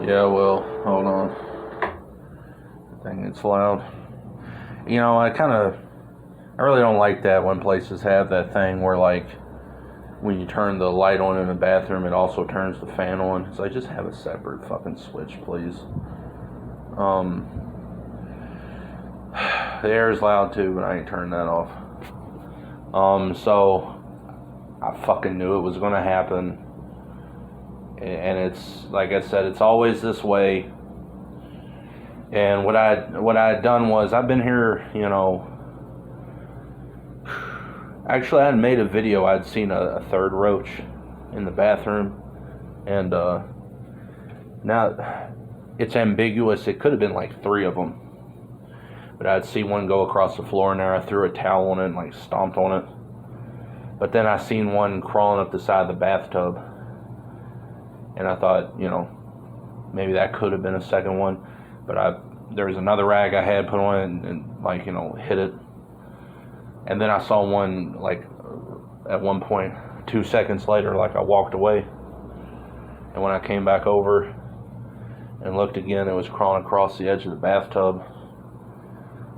Yeah, well, hold on. Dang, it's loud. You know, I really don't like that when places have that thing where, like, when you turn the light on in the bathroom, it also turns the fan on. It's like, just have a separate fucking switch, please. The air is loud too, but I ain't turning that off. So I fucking knew it was gonna happen. And it's, like I said, it's always this way. And what I had done was, I've been here, you know. Actually, I had made a video. I'd seen a third roach in the bathroom, and now it's ambiguous. It could have been like 3 of them, but I'd see one go across the floor in there. I threw a towel on it and like stomped on it. But then I seen one crawling up the side of the bathtub, and I thought, you know, maybe that could have been a second one. But there was another rag I had put on it and like, you know, hit it. And then I saw one, like, at one point, 2 seconds later, like, I walked away. And when I came back over and looked again, it was crawling across the edge of the bathtub.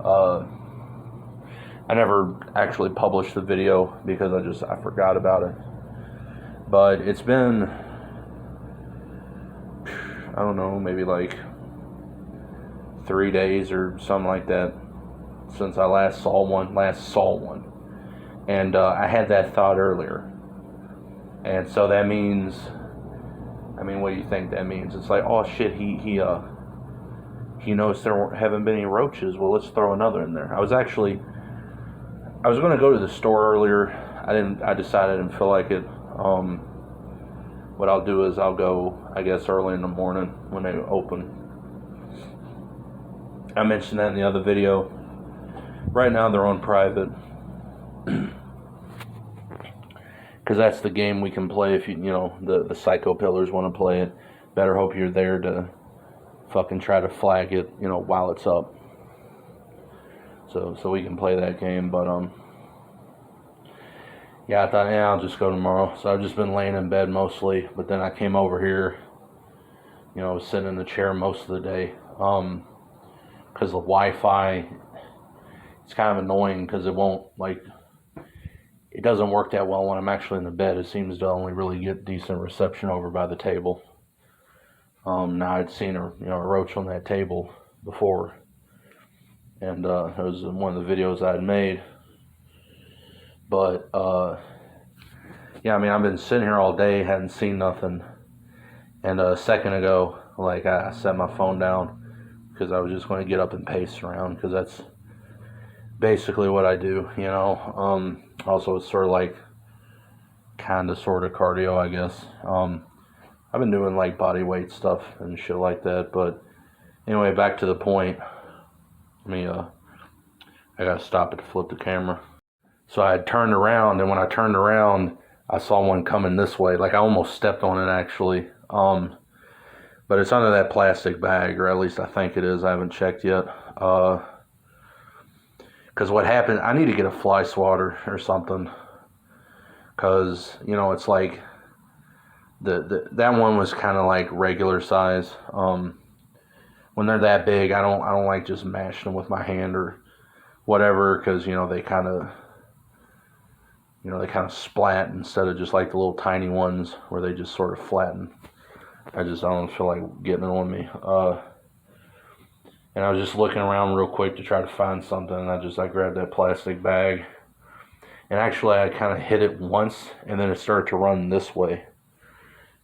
I never actually published the video because I forgot about it. But it's been, I don't know, maybe like 3 days or something like that since I last saw one. And I had that thought earlier. And so that means, I mean, what do you think that means? It's like, oh shit, he noticed there haven't been any roaches. Well, let's throw another in there. I was going to go to the store earlier. I decided I didn't feel like it. What I'll do is I'll go, I guess, early in the morning when they open. I mentioned that in the other video. Right now they're on private. Because that's the game we can play if you know, the psycho pillars want to play it. Better hope you're there to fucking try to flag it, you know, while it's up. So we can play that game, but yeah, I thought, yeah, I'll just go tomorrow. So I've just been laying in bed mostly, but then I came over here, you know, I was sitting in the chair most of the day. Because the Wi-Fi, it's kind of annoying because it won't, like, it doesn't work that well when I'm actually in the bed. It seems to only really get decent reception over by the table. Now I'd seen a roach on that table before, and it was one of the videos I had made. But yeah, I mean, I've been sitting here all day, hadn't seen nothing, and a second ago, like, I set my phone down because I was just going to get up and pace around, because that's basically what I do, you know. Also, it's sort of like sort of cardio, I guess. I've been doing like body weight stuff and shit like that, but anyway, back to the point. I gotta stop it to flip the camera. So I had turned around, and when I turned around, I saw one coming this way. Like, I almost stepped on it, actually. But it's under that plastic bag, or at least I think it is. I haven't checked yet. Because what happened, I need to get a fly swatter or something. Because, you know, it's like, that one was kind of like regular size. When they're that big, I don't like just mashing them with my hand or whatever, because, you know, they kind of splat instead of just like the little tiny ones where they just sort of flatten. I don't feel like getting it on me. And I was just looking around real quick to try to find something, and I grabbed that plastic bag. And actually, I kind of hit it once, and then it started to run this way.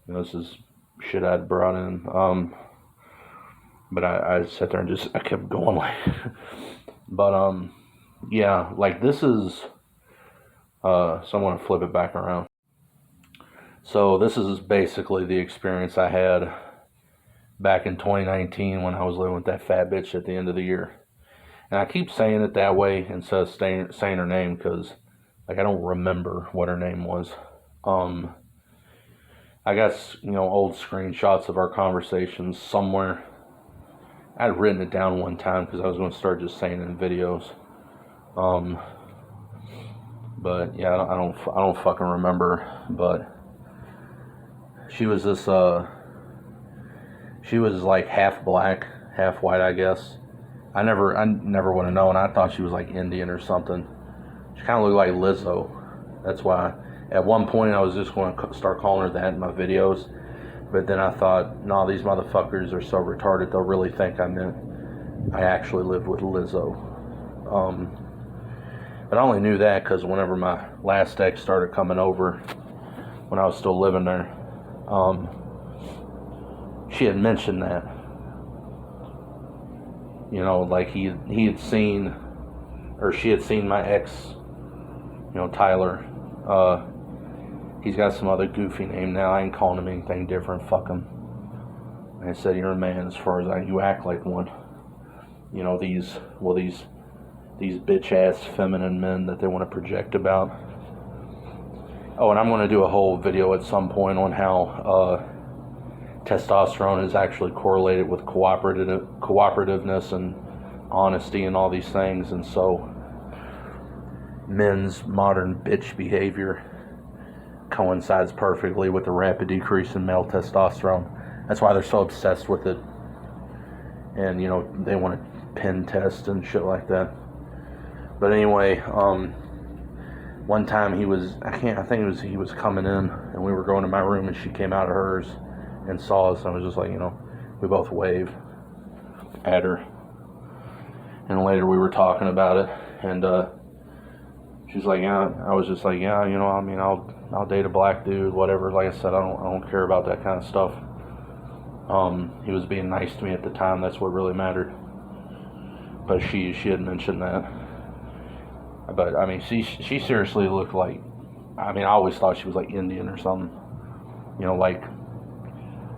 You know, this is shit I'd brought in. But I sat there and I kept going like. But yeah, like, this is. So I'm gonna flip it back around. So this is basically the experience I had back in 2019 when I was living with that fat bitch at the end of the year. And I keep saying it that way instead of saying her name, because, like, I don't remember what her name was. I got, you know, old screenshots of our conversations somewhere. I'd written it down one time because I was going to start just saying it in videos. But yeah, I don't fucking remember. But she was She was like half black, half white, I guess. I never would have known. I thought she was like Indian or something. She kind of looked like Lizzo. That's why at one point I was just going to start calling her that in my videos. But then I thought, no, these motherfuckers are so retarded, they'll really think I actually lived with Lizzo. But I only knew that because whenever my last ex started coming over, when I was still living there, she had mentioned that. You know, like he had seen, or she had seen my ex, you know, Tyler. He's got some other goofy name now. I ain't calling him anything different. Fuck him. And I said, you're a man as far as you act like one. You know, these bitch ass feminine men that they want to project about. Oh, and I'm going to do a whole video at some point on how testosterone is actually correlated with cooperativeness and honesty and all these things. And so men's modern bitch behavior coincides perfectly with the rapid decrease in male testosterone. That's why they're so obsessed with it. And, you know, they want to pin test and shit like that. But anyway, one time he was coming in and we were going to my room and she came out of hers and saw us, and I was just like, you know, we both waved at her. And later we were talking about it, and she's like, yeah. I was just like, yeah, you know, I mean, I'll date a black dude, whatever. Like I said, I don't care about that kind of stuff. He was being nice to me at the time. That's what really mattered. But she had mentioned that. But I mean, she seriously looked like, I mean, I always thought she was like Indian or something. You know, like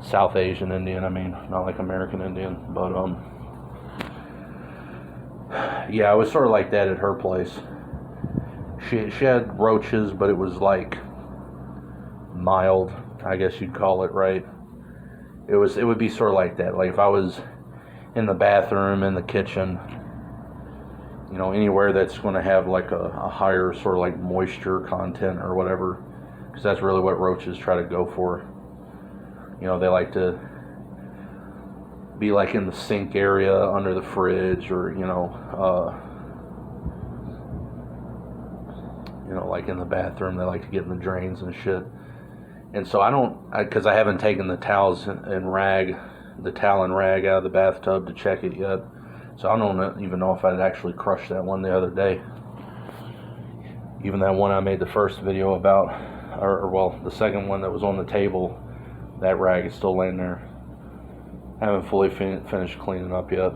South Asian Indian. I mean, not like American Indian. But yeah, it was sort of like that at her place. She had roaches, but it was like mild, I guess you'd call it, right? It would be sort of like that. Like if I was in the bathroom, in the kitchen, you know, anywhere that's going to have like a higher sort of like moisture content or whatever, because that's really what roaches try to go for. You know, they like to be like in the sink area under the fridge, or you know, like in the bathroom. They like to get in the drains and shit. And so because I haven't taken the towel and rag out of the bathtub to check it yet. So I don't even know if I'd actually crushed that one the other day. Even that one I made the first video about, or well, the second one that was on the table, that rag is still laying there. I haven't fully finished cleaning up yet.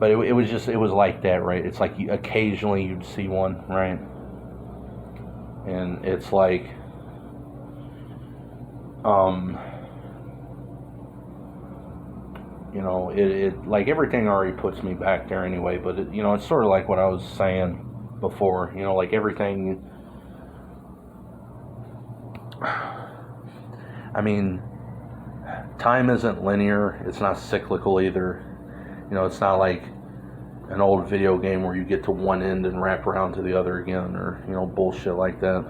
But it was like that, right? It's like occasionally you'd see one, right? And it's like, you know, it like everything already puts me back there anyway, but it, you know, it's sort of like what I was saying before, you know, like everything, I mean, time isn't linear, it's not cyclical either, you know, it's not like an old video game where you get to one end and wrap around to the other again, or, you know, bullshit like that.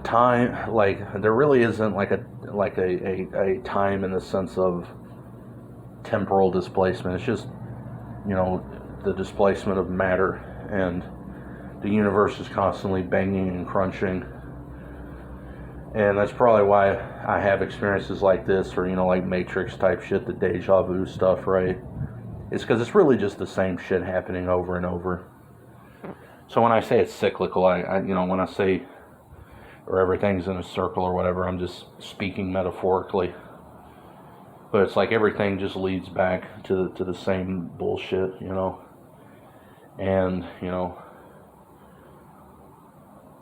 Time, like, there really isn't like a time in the sense of temporal displacement. It's just, you know, the displacement of matter, and the universe is constantly banging and crunching. And that's probably why I have experiences like this, or, you know, like Matrix type shit, the deja vu stuff, right? It's because it's really just the same shit happening over and over. So when I say it's cyclical, I you know, when I say, or everything's in a circle or whatever, I'm just speaking metaphorically. But it's like everything just leads back to the same bullshit, you know. And, you know,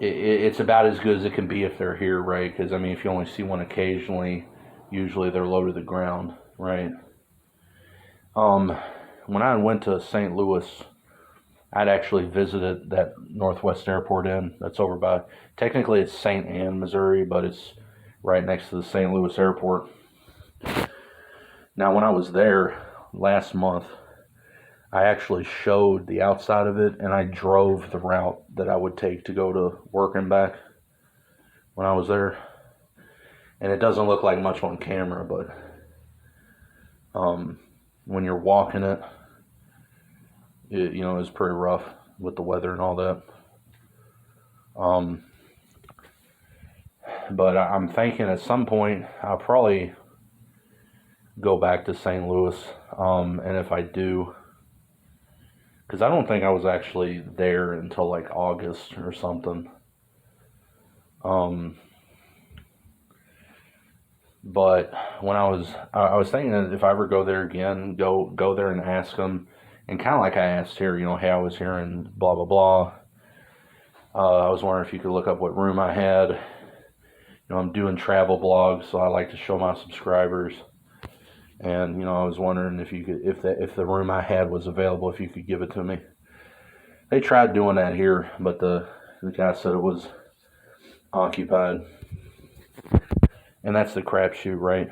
it's about as good as it can be if they're here, right? Because, I mean, if you only see one occasionally, usually they're low to the ground, right? When I went to St. Louis, I'd actually visited that Northwest Airport Inn that's over by, technically it's St. Anne, Missouri, but it's right next to the St. Louis Airport. Now, when I was there last month, I actually showed the outside of it, and I drove the route that I would take to go to work and back. when I was there. And it doesn't look like much on camera, but when you're walking it, it's pretty rough with the weather and all that. But I'm thinking at some point I'll probably go back to St. Louis. And if I do, because I don't think I was actually there until like August or something. But when I was thinking that if I ever go there again, go there and ask them, and kind of like I asked here, hey, I was here and blah blah blah. I was wondering if you could look up what room I had. I'm doing travel blogs, so I like to show my subscribers. And I was wondering if you could, if the room I had was available, if you could give it to me. They tried doing that here, but the guy said it was occupied. And that's the crapshoot, right?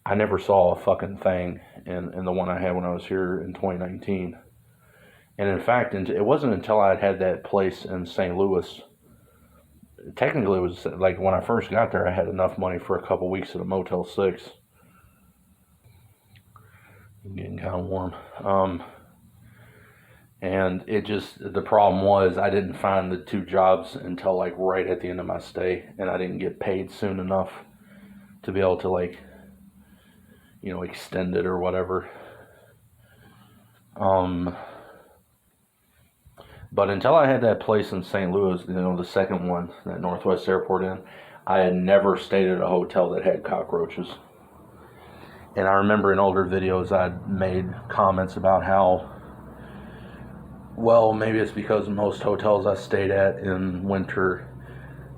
I never saw a fucking thing in the one I had when I was here in 2019. And in fact, it wasn't until I had that place in St. Louis. Technically, it was like when I first got there, I had enough money for a couple weeks at a Motel 6. I'm getting kind of warm. And the problem was I didn't find the 2 jobs until like right at the end of my stay, and I didn't get paid soon enough to be able to like, extend it or whatever. But until I had that place in St. Louis, the second one, that Northwest Airport Inn, I had never stayed at a hotel that had cockroaches. And I remember in older videos I'd made comments about how, well, maybe it's because most hotels I stayed at in winter,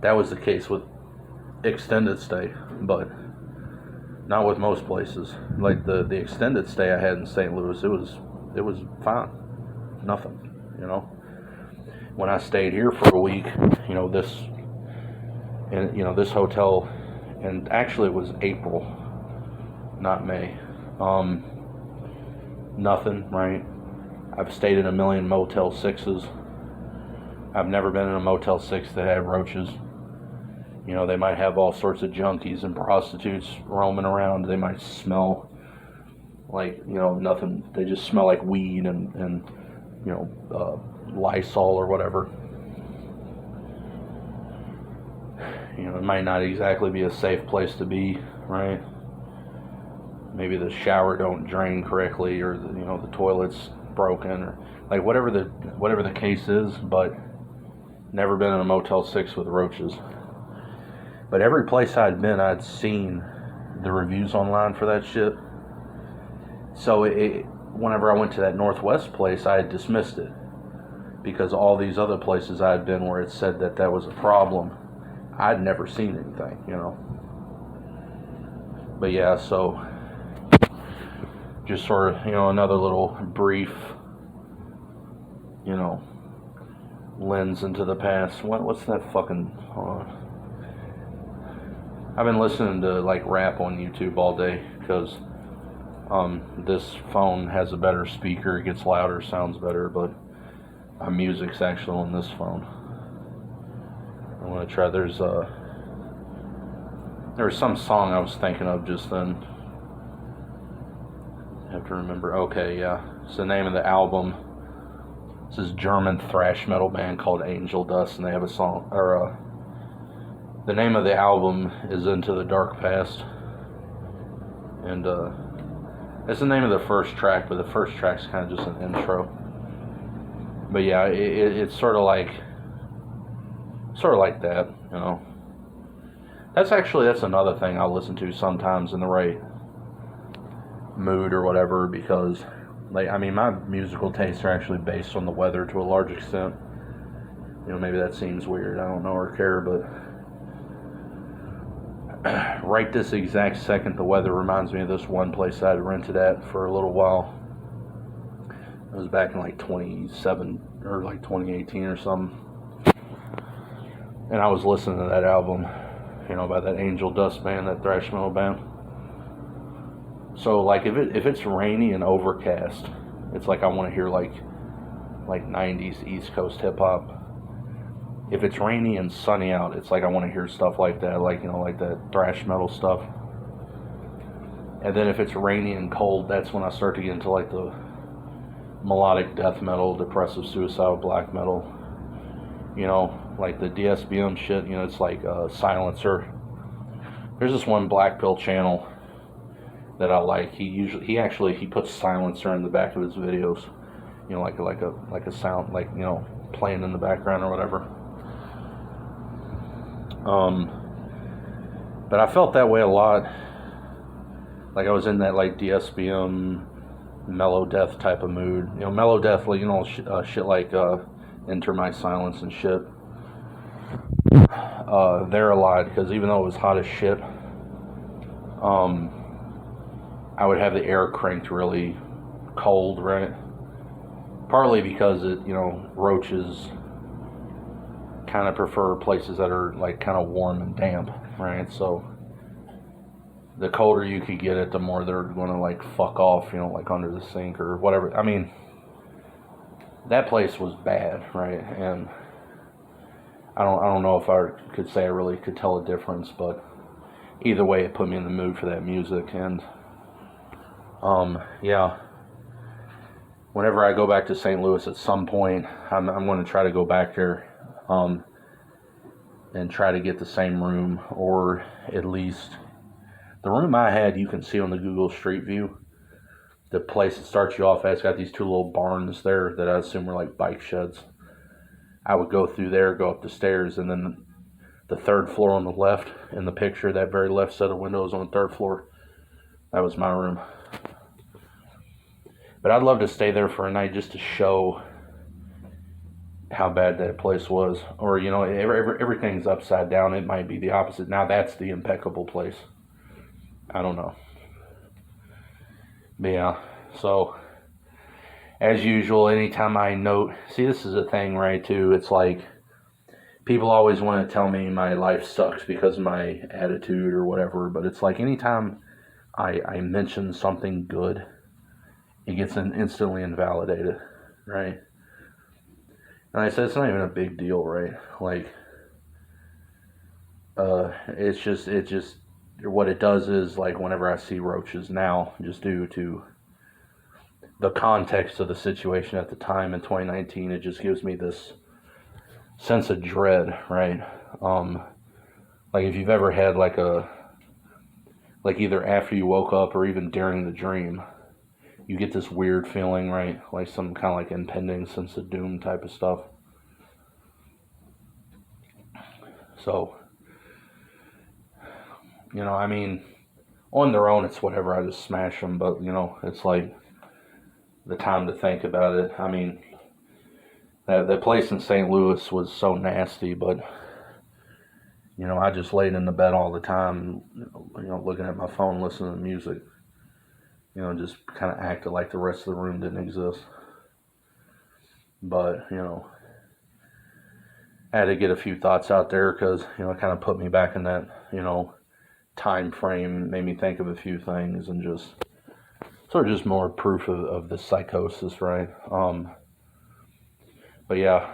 that was the case with extended stay, but not with most places. Like the extended stay I had in St. Louis, it was fine, nothing. When I stayed here for a week, this hotel, and actually it was April, not May. Nothing, right? I've stayed in a million Motel 6s. I've never been in a Motel 6 that had roaches. They might have all sorts of junkies and prostitutes roaming around. They might smell like, nothing. They just smell like weed and Lysol or whatever. It might not exactly be a safe place to be, right? Maybe the shower don't drain correctly, or the toilet's broken, or like whatever the case is. But never been in a Motel 6 with roaches. But every place I'd been, I'd seen the reviews online for that shit. So whenever I went to that Northwest place, I had dismissed it, because all these other places I had been where it said that was a problem, I'd never seen anything, But yeah, so just sort of, another little brief, lens into the past. What's that fucking, I've been listening to like rap on YouTube all day, because this phone has a better speaker, it gets louder, sounds better, but my music's actually on this phone. I want to try. There was some song I was thinking of just then. I have to remember. Okay, yeah. It's the name of the album. It's this German thrash metal band called Angel Dust, and they have a song, or the name of the album is Into the Dark Past. And that's the name of the first track, but the first track's kind of just an intro. But yeah, it's sort of like that, That's another thing I'll listen to sometimes in the right mood or whatever, because my musical tastes are actually based on the weather to a large extent. Maybe that seems weird, I don't know or care, but right this exact second, the weather reminds me of this one place I had rented at for a little while. It was back in like 27 or like 2018 or something. And I was listening to that album, by that Angel Dust band, that thrash metal band. So like if it's rainy and overcast, it's like I want to hear like 90s East Coast hip hop. if it's rainy and sunny out, it's like I want to hear stuff like that, like, like that thrash metal stuff. And then if it's rainy and cold, that's when I start to get into like the melodic death metal, depressive suicidal black metal, like the DSBM shit. It's like a silencer. There's this one Black Pill channel that I like. He puts silencer in the back of his videos, like a sound, like, playing in the background or whatever. But I felt that way a lot. Like I was in that like DSBM mellow death type of mood. Mellow death, like, shit like Enter My Silence and shit. There a lot, because even though it was hot as shit, I would have the air cranked really cold, right? Partly because roaches kind of prefer places that are like kind of warm and damp, right? So the colder you could get it, the more they're going to like fuck off, like under the sink or whatever. I mean, that place was bad, right? And I don't know if I could say I really could tell a difference, but either way, it put me in the mood for that music. And yeah, whenever I go back to St. Louis at some point, I'm going to try to go back there and try to get the same room, or at least the room I had. You can see on the Google Street View, the place that starts you off at, it's got these two little barns there that I assume were like bike sheds. I would go through there, go up the stairs, and then the third floor on the left in the picture, that very left set of windows on the third floor, that was my room. But I'd love to stay there for a night just to show how bad that place was. Or, everything's upside down. It might be the opposite. Now that's the impeccable place. I don't know. But yeah, so as usual, anytime I note, see, this is a thing, right, too. It's like people always want to tell me my life sucks because of my attitude or whatever. But it's like anytime I mention something good, it gets instantly invalidated, right? And I said, it's not even a big deal, right? Like, it's just, what it does is, like, whenever I see roaches now, just due to the context of the situation at the time in 2019, it just gives me this sense of dread, right? Like, if you've ever had, like, either after you woke up or even during the dream, you get this weird feeling, right? Like some kind of like impending sense of doom type of stuff. So, I mean, on their own, it's whatever. I just smash them. But, it's like the time to think about it. I mean, that place in St. Louis was so nasty, but, I just laid in the bed all the time, looking at my phone, listening to music. Just kind of acted like the rest of the room didn't exist. But, I had to get a few thoughts out there because, it kind of put me back in that, time frame, made me think of a few things, and just sort of just more proof of the psychosis, right? But yeah,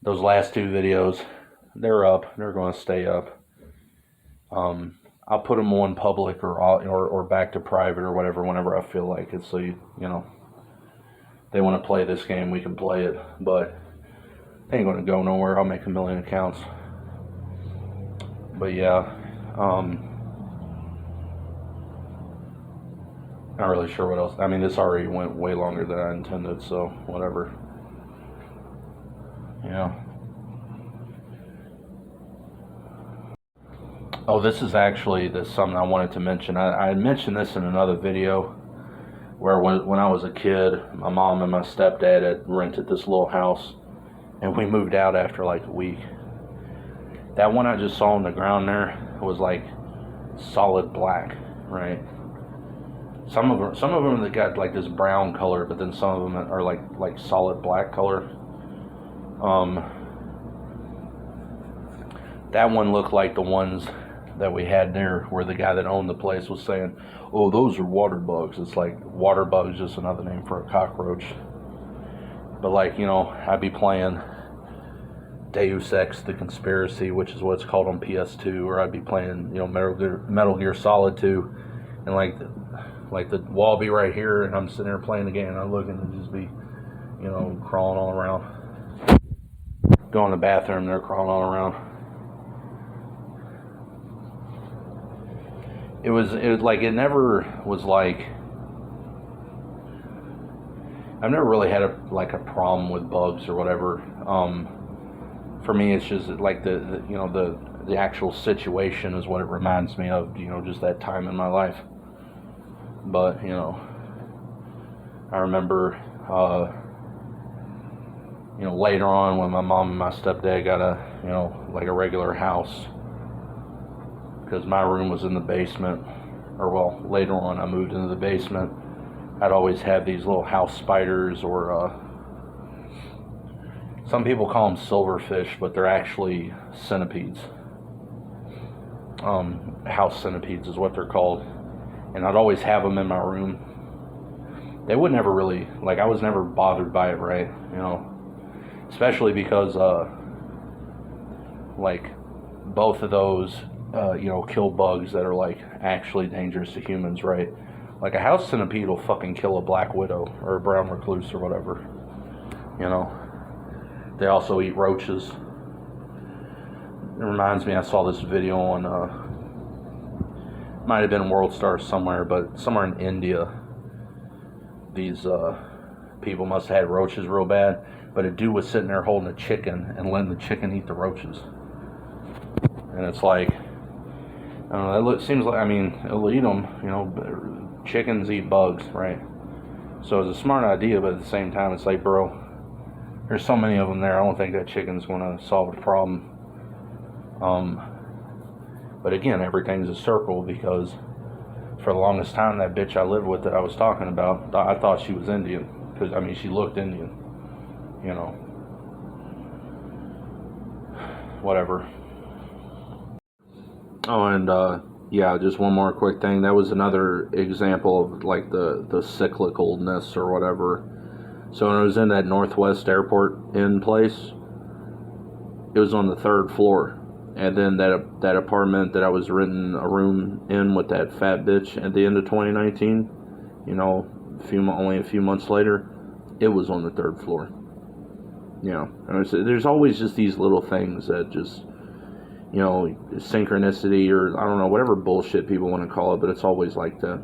those last two videos, they're up. They're going to stay up. I'll put them on public or back to private or whatever whenever I feel like it. So they want to play this game, we can play it, but they ain't gonna go nowhere. I'll make a million accounts. But yeah, not really sure what else. I mean, this already went way longer than I intended, so whatever. Yeah. Oh, this is actually something I wanted to mention. I had mentioned this in another video where when I was a kid, my mom and my stepdad had rented this little house, and we moved out after like a week. That one I just saw on the ground there was like solid black, right? Some of them that got like this brown color, but then some of them are like solid black color. That one looked like the ones that we had there, where the guy that owned the place was saying, "Oh, those are water bugs." It's like water bugs, just another name for a cockroach. But like, I'd be playing Deus Ex: The Conspiracy, which is what it's called on PS2, or I'd be playing, Metal Gear Solid 2, and like the wall be right here, and I'm sitting there playing the game, and I look and it'd just be, crawling all around. Go in the bathroom, they're crawling all around. It was like, it never was like, I've never really had a problem with bugs or whatever. For me, it's just like the actual situation is what it reminds me of, just that time in my life. But, I remember, later on when my mom and my stepdad got a regular house, because my room was in the basement, or well, later on I moved into the basement. I'd always have these little house spiders, or some people call them silverfish, but they're actually centipedes. House centipedes is what they're called. And I'd always have them in my room. They would never really, I was never bothered by it, right? Especially because, both of those, kill bugs that are, actually dangerous to humans, right? Like, a house centipede will fucking kill a black widow or a brown recluse or whatever. They also eat roaches. It reminds me, I saw this video on, might have been World Star somewhere, but somewhere in India, these people must have had roaches real bad, but a dude was sitting there holding a chicken and letting the chicken eat the roaches. And it's like, I don't know, it seems like, it'll eat them, chickens eat bugs, right? So it's a smart idea, but at the same time, it's like, bro, there's so many of them there, I don't think that chicken's going to solve the problem. But again, everything's a circle, because for the longest time, that bitch I lived with that I was talking about, I thought she was Indian, because, she looked Indian, whatever. Oh, and, just one more quick thing. That was another example of, the cyclicalness or whatever. So when I was in that Northwest Airport Inn place, it was on the 3rd floor. And then that apartment that I was renting a room in with that fat bitch at the end of 2019, only a few months later, it was on the 3rd floor. And there's always just these little things that just, synchronicity, or I don't know, whatever bullshit people want to call it, but it's always like that.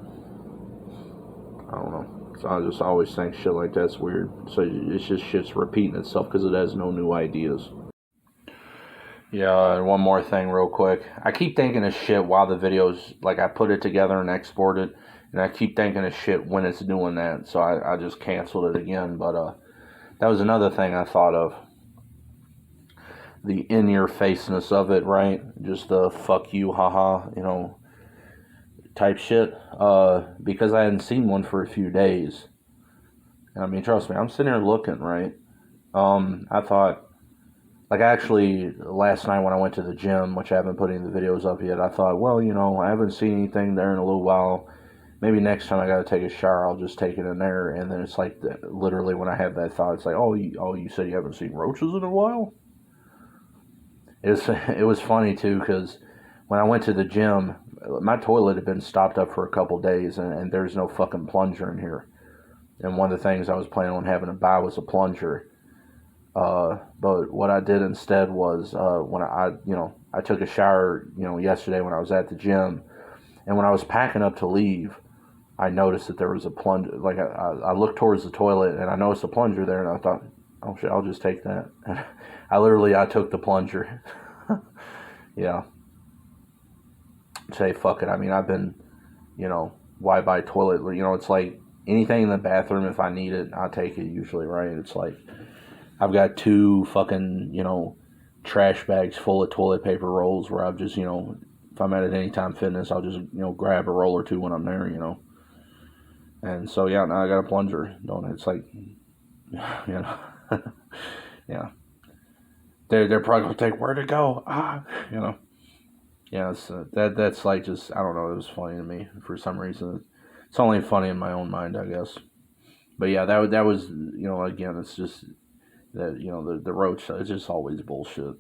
I don't know. So I just always think shit like that's weird. So it's just shit's repeating itself because it has no new ideas. Yeah, and one more thing real quick. I keep thinking of shit while the video's, I put it together and export it, and I keep thinking of shit when it's doing that, so I just canceled it again, but that was another thing I thought of. The in-your-faceness of it, right? Just the fuck you, haha, type shit, because I hadn't seen one for a few days. And trust me, I'm sitting here looking, right? I thought, actually, last night when I went to the gym, which I haven't put any of the videos up yet, I thought, well, I haven't seen anything there in a little while. Maybe next time I gotta take a shower, I'll just take it in there. And then it's literally when I have that thought, it's like, you said you haven't seen roaches in a while? It was funny, too, because when I went to the gym, my toilet had been stopped up for a couple days, and there's no fucking plunger in here. And one of the things I was planning on having to buy was a plunger. But what I did instead was, when I took a shower, yesterday when I was at the gym, and when I was packing up to leave, I noticed that there was a plunger. I looked towards the toilet, and I noticed a plunger there, and I thought, oh shit, I'll just take that. I took the plunger. Yeah. Say, fuck it. I've been, why buy toilet? It's like anything in the bathroom, if I need it, I'll take it usually, right? It's like, I've got 2 fucking, trash bags full of toilet paper rolls where I've just, if I'm at Anytime Fitness, I'll just, grab a roll or 2 when I'm there, And so, yeah, now I got a plunger, don't it? It's like, yeah. They're probably going to take, where'd it go? Yeah, that's just, I don't know, it was funny to me for some reason. It's only funny in my own mind, I guess. But yeah, that was, again, it's just that the roach, it's just always bullshit.